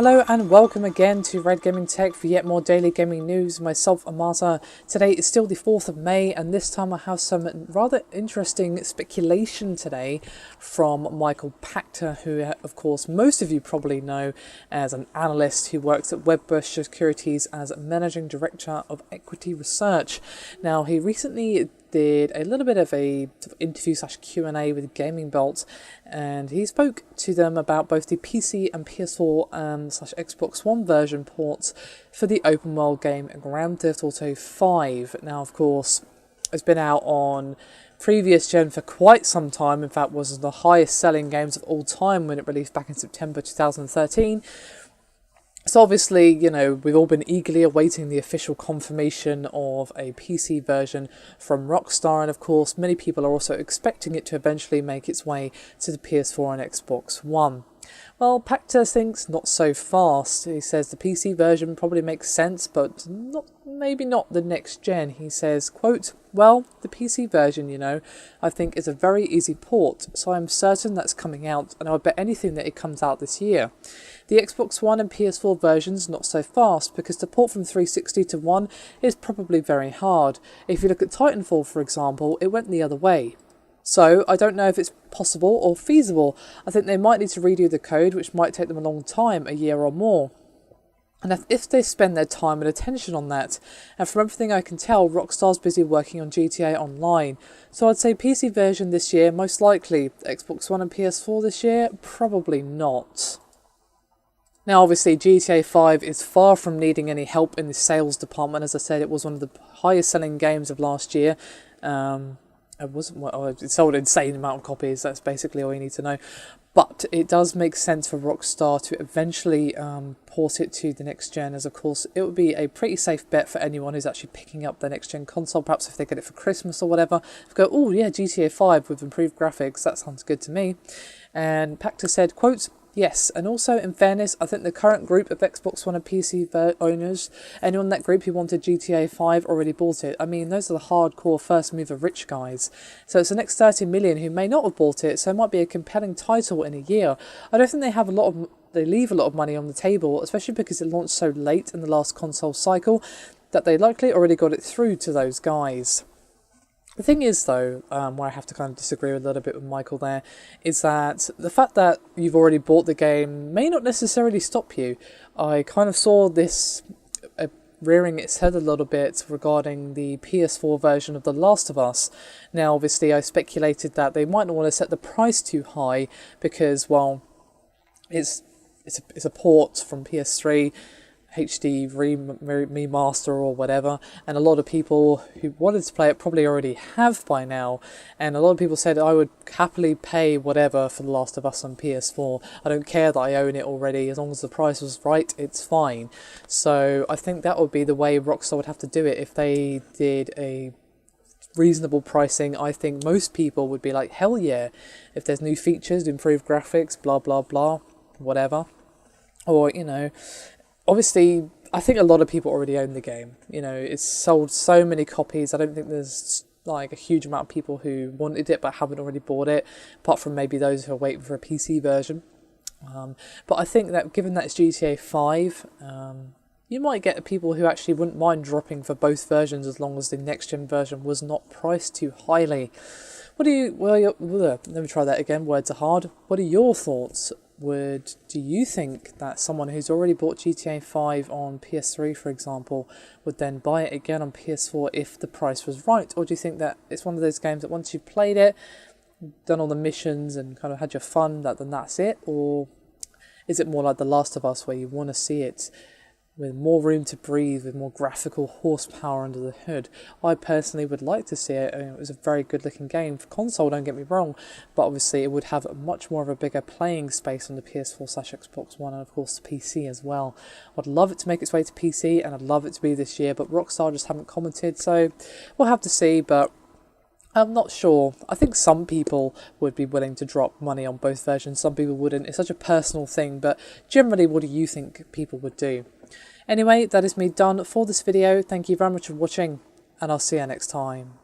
Hello and welcome again to Red Gaming Tech for yet more daily gaming news. Myself, Amata. Today is still the 4th of May and this time I have some rather interesting speculation today from Michael Pachter, who of course most of you probably know as an analyst who works at Wedbush Securities as Managing Director of Equity Research. Now he recently did a little bit of a sort of interview / Q&A with Gaming Bolt, and he spoke to them about both the PC and PS4 / Xbox One version ports for the open world game Grand Theft Auto 5. Now of course it's been out on previous gen for quite some time. In fact, was the highest selling games of all time when it released back in September 2013. So obviously, you know, we've all been eagerly awaiting the official confirmation of a PC version from Rockstar, and of course many people are also expecting it to eventually make its way to the PS4 and Xbox One. Well, Pachter thinks not so fast. He says the PC version probably makes sense, but maybe not the next gen. He says, quote, "Well, the PC version, you know, I think is a very easy port, so I'm certain that's coming out, and I would bet anything that it comes out this year. The Xbox One and PS4 versions not so fast, because to port from 360 to One is probably very hard. If you look at Titanfall, for example, it went the other way. So I don't know if it's possible or feasible. I think they might need to redo the code, which might take them a long time, a year or more. And if they spend their time and attention on that, and from everything I can tell, Rockstar's busy working on GTA Online. So I'd say PC version this year, most likely. Xbox One and PS4 this year, probably not." Now obviously GTA 5 is far from needing any help in the sales department. As I said, it was one of the highest selling games of last year. It sold an insane amount of copies, that's basically all you need to know. But it does make sense for Rockstar to eventually port it to the next gen, as of course it would be a pretty safe bet for anyone who's actually picking up the next gen console, perhaps if they get it for Christmas or whatever. Go, oh yeah, GTA 5 with improved graphics, that sounds good to me. And Pachter said, quote, "Yes, and also in fairness, I think the current group of Xbox One and PC owners, anyone in that group who wanted GTA 5 already bought it. I mean, those are the hardcore first mover rich guys. So it's the next 30 million who may not have bought it, so it might be a compelling title in a year. I don't think they leave a lot of money on the table, especially because it launched so late in the last console cycle, that they likely already got it through to those guys." The thing is, though, where I have to kind of disagree a little bit with Michael there, is that the fact that you've already bought the game may not necessarily stop you. I kind of saw this rearing its head a little bit regarding the PS4 version of The Last of Us. Now, obviously, I speculated that they might not want to set the price too high because, well, it's a port from PS3, HD remaster or whatever, and a lot of people who wanted to play it probably already have by now, and a lot of people said I would happily pay whatever for The Last of Us on PS4. I don't care that I own it already, as long as the price was right, it's fine. So I think that would be the way Rockstar would have to do it. If they did a reasonable pricing, I think most people would be like, hell yeah, if there's new features, improved graphics, blah blah blah, whatever. Or, you know, obviously, I think a lot of people already own the game. You know, it's sold so many copies. I don't think there's like a huge amount of people who wanted it but haven't already bought it, apart from maybe those who are waiting for a PC version. But I think that given that it's GTA 5, you might get people who actually wouldn't mind dropping for both versions as long as the next gen version was not priced too highly. Let me try that again, words are hard. What are your thoughts? Do you think that someone who's already bought GTA 5 on PS3, for example, would then buy it again on PS4 if the price was right? Or do you think that it's one of those games that once you've played it, done all the missions and kind of had your fun, then that's it? Or is it more like The Last of Us, where you want to see it with more room to breathe, with more graphical horsepower under the hood? I personally would like to see it. I mean, it was a very good looking game for console, don't get me wrong, but obviously it would have much more of a bigger playing space on the PS4 / Xbox One, and of course the PC as well. I'd love it to make its way to PC, and I'd love it to be this year, but Rockstar just haven't commented, so we'll have to see. But I'm not sure. I think some people would be willing to drop money on both versions, some people wouldn't. It's such a personal thing, but generally, what do you think people would do? Anyway, that is me done for this video. Thank you very much for watching, and I'll see you next time.